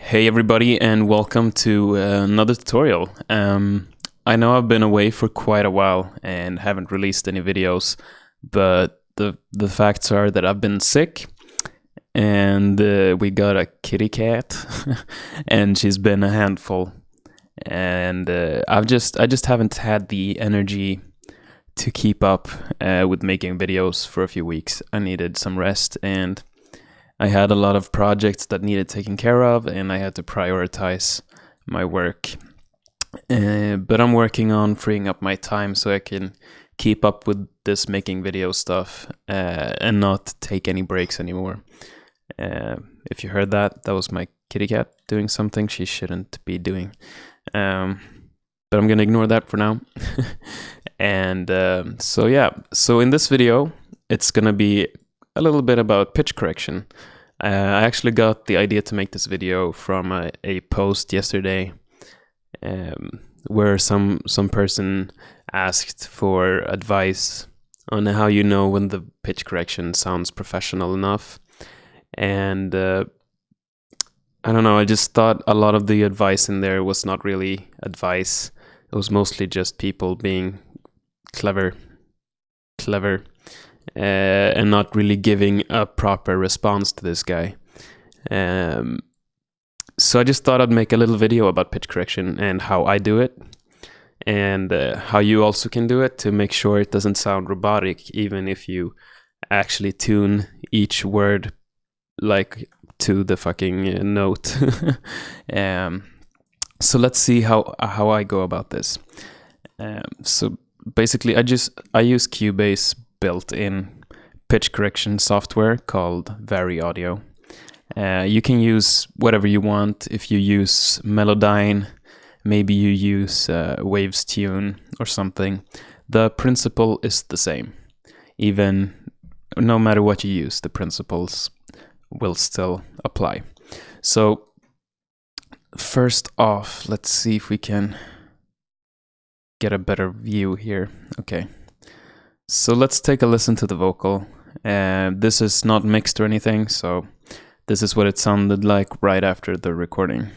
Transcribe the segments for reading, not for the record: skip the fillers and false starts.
Hey everybody, and welcome to another tutorial. I know I've been away for quite a while and haven't released any videos, but the facts are that I've been sick, and we got a kitty cat, and she's been a handful, and I just haven't had the energy to keep up with making videos for a few weeks. I needed some rest, and I had a lot of projects that needed taken care of, and I had to prioritize my work. But I'm working on freeing up my time so I can keep up with this making video stuff and not take any breaks anymore. If you heard that, that was my kitty cat doing something she shouldn't be doing. But I'm gonna ignore that for now. And so in this video, it's gonna be a little bit about pitch correction. I actually got the idea to make this video from a post yesterday where some person asked for advice on how you know when the pitch correction sounds professional enough. And I don't know, I just thought a lot of the advice in there was not really advice. It was mostly just people being clever, and not really giving a proper response to this guy. So I just thought I'd make a little video about pitch correction and how I do it, and how you also can do it to make sure it doesn't sound robotic, even if you actually tune each word like to the fucking note. So let's see how I go about this. So basically I use Cubase built-in pitch correction software called Vari Audio. You can use whatever you want. If you use Melodyne, maybe you use Waves Tune or something. The principle is the same. Even no matter what you use, the principles will still apply. So first off, let's see if we can get a better view here. Okay. So let's take a listen to the vocal. This is not mixed or anything, so this is what it sounded like right after the recording.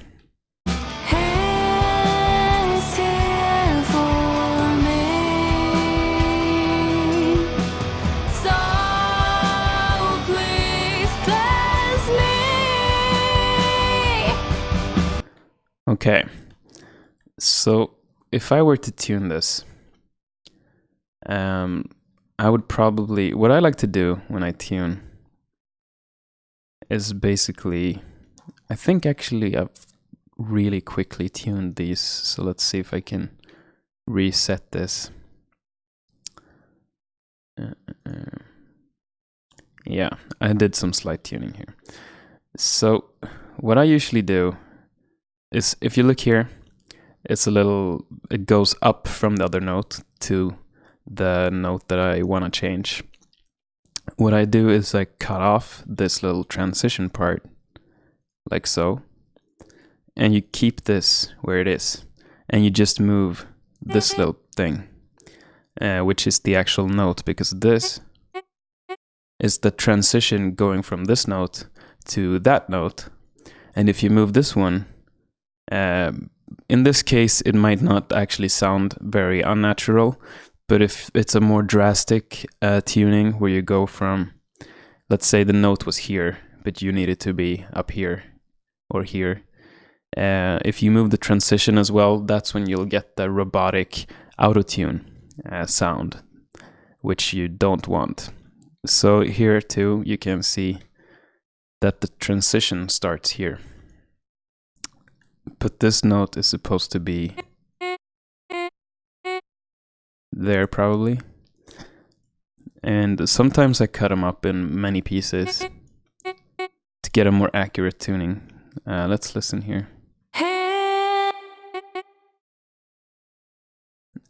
Okay, so if I were to tune this, I would probably, what I like to do when I tune is basically, I think actually I've really quickly tuned these, so let's see if I can reset this. Yeah, I did some slight tuning here. So what I usually do is, if you look here, it goes up from the other note to the note that I want to change. What I do is I cut off this little transition part, like so, and you keep this where it is, and you just move this little thing, which is the actual note, because this is the transition going from this note to that note. And if you move this one, in this case, it might not actually sound very unnatural, but if it's a more drastic tuning where you go from, let's say the note was here, but you need it to be up here or here. If you move the transition as well, that's when you'll get the robotic auto-tune sound, which you don't want. So here too, you can see that the transition starts here. But this note is supposed to be there probably. And sometimes I cut them up in many pieces to get a more accurate tuning. Let's listen here.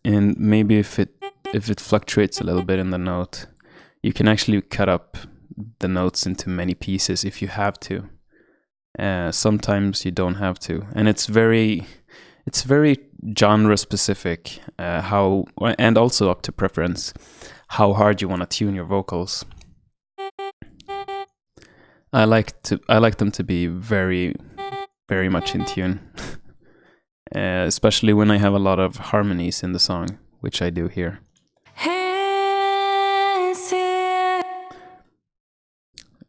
And maybe if it fluctuates a little bit in the note, you can actually cut up the notes into many pieces if you have to. Sometimes you don't have to, and it's very genre specific, and also up to preference, how hard you want to tune your vocals. I like them to be very very much in tune. Especially when I have a lot of harmonies in the song, which I do here.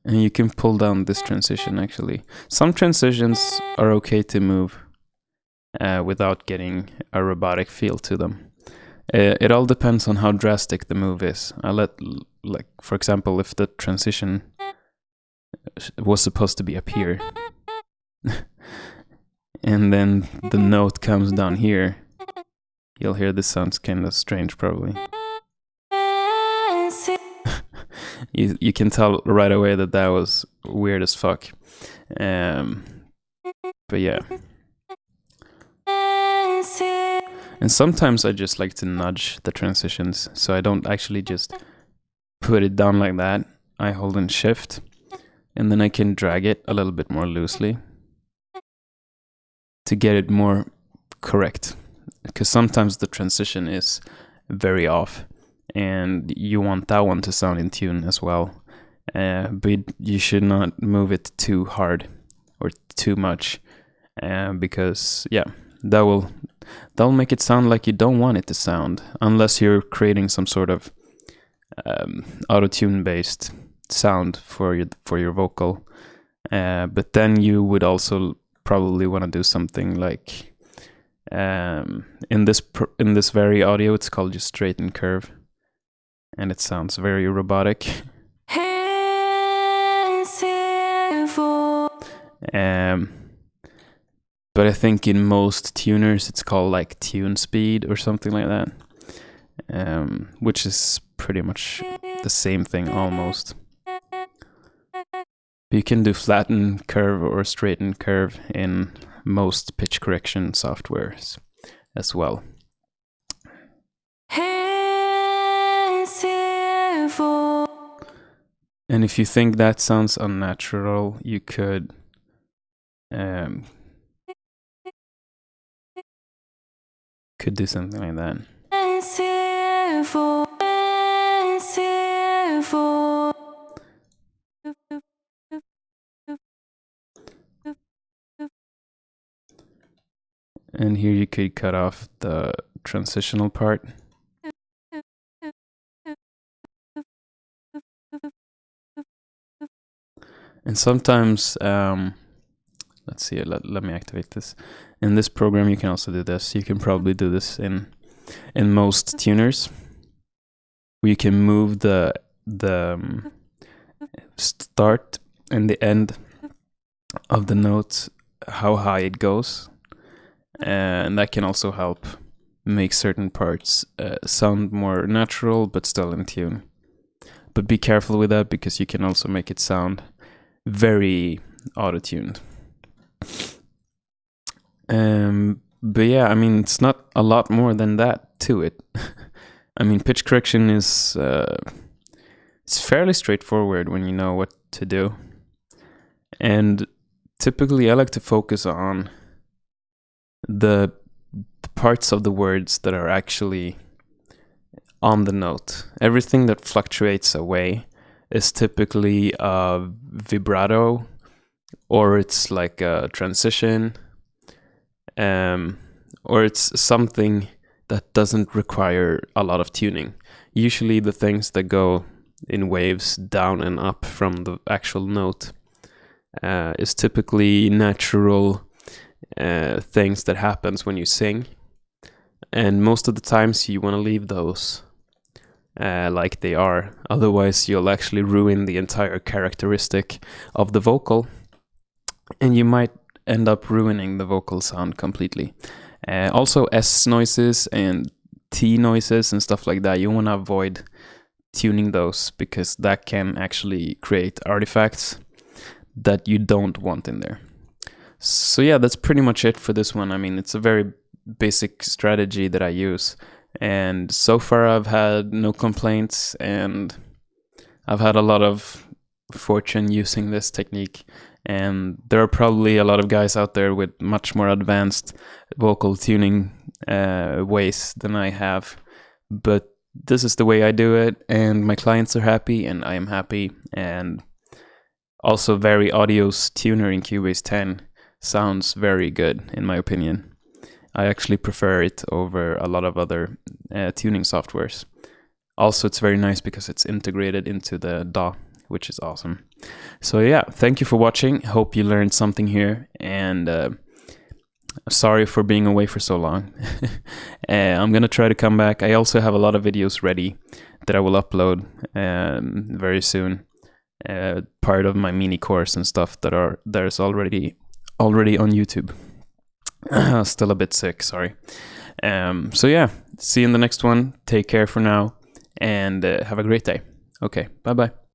And you can pull down this transition actually. Some transitions are okay to move without getting a robotic feel to them. It all depends on how drastic the move is. Like, for example, if the transition was supposed to be up here, and then the note comes down here, you'll hear this sounds kind of strange probably. You can tell right away that was weird as fuck. But yeah. And sometimes I just like to nudge the transitions, so I don't actually just put it down like that. I hold in shift, and then I can drag it a little bit more loosely to get it more correct. Because sometimes the transition is very off, and you want that one to sound in tune as well. But you should not move it too hard or too much, because yeah, that'll make it sound like you don't want it to sound, unless you're creating some sort of auto-tune based sound for your vocal. But then you would also probably want to do something like in this very audio, it's called just straight and curve, and it sounds very robotic. But I think in most tuners it's called like tune speed or something like that, which is pretty much the same thing almost. You can do flatten curve or straighten curve in most pitch correction softwares as well. And if you think that sounds unnatural, you could do something like that. And here you could cut off the transitional part. And sometimes, let's see, let me activate this. In this program, you can also do this. You can probably do this in most tuners. You can move the start and the end of the note, how high it goes. And that can also help make certain parts sound more natural, but still in tune. But be careful with that, because you can also make it sound very auto-tuned. But yeah, I mean, it's not a lot more than that to it. I mean, pitch correction is it's fairly straightforward when you know what to do. And typically I like to focus on the parts of the words that are actually on the note. Everything that fluctuates away is typically a vibrato, or it's like a transition, or it's something that doesn't require a lot of tuning. Usually the things that go in waves down and up from the actual note is typically natural things that happens when you sing. And most of the times you want to leave those like they are. Otherwise you'll actually ruin the entire characteristic of the vocal, and you might end up ruining the vocal sound completely. Also S noises and T noises and stuff like that, you want to avoid tuning those, because that can actually create artifacts that you don't want in there. So yeah, that's pretty much it for this one. I mean, it's a very basic strategy that I use, and so far I've had no complaints, and I've had a lot of fortune using this technique. And there are probably a lot of guys out there with much more advanced vocal tuning ways than I have, but this is the way I do it, and my clients are happy and I am happy. And also very Audio's tuner in Cubase 10 sounds very good in my opinion. I actually prefer it over a lot of other tuning softwares. Also, it's very nice because it's integrated into the DAW, which is awesome. So yeah, thank you for watching. Hope you learned something here, and sorry for being away for so long. I'm gonna try to come back. I also have a lot of videos ready that I will upload very soon. Part of my mini course and stuff there's already on YouTube. Still a bit sick, sorry. So yeah, see you in the next one. Take care for now, and have a great day. Okay, bye bye.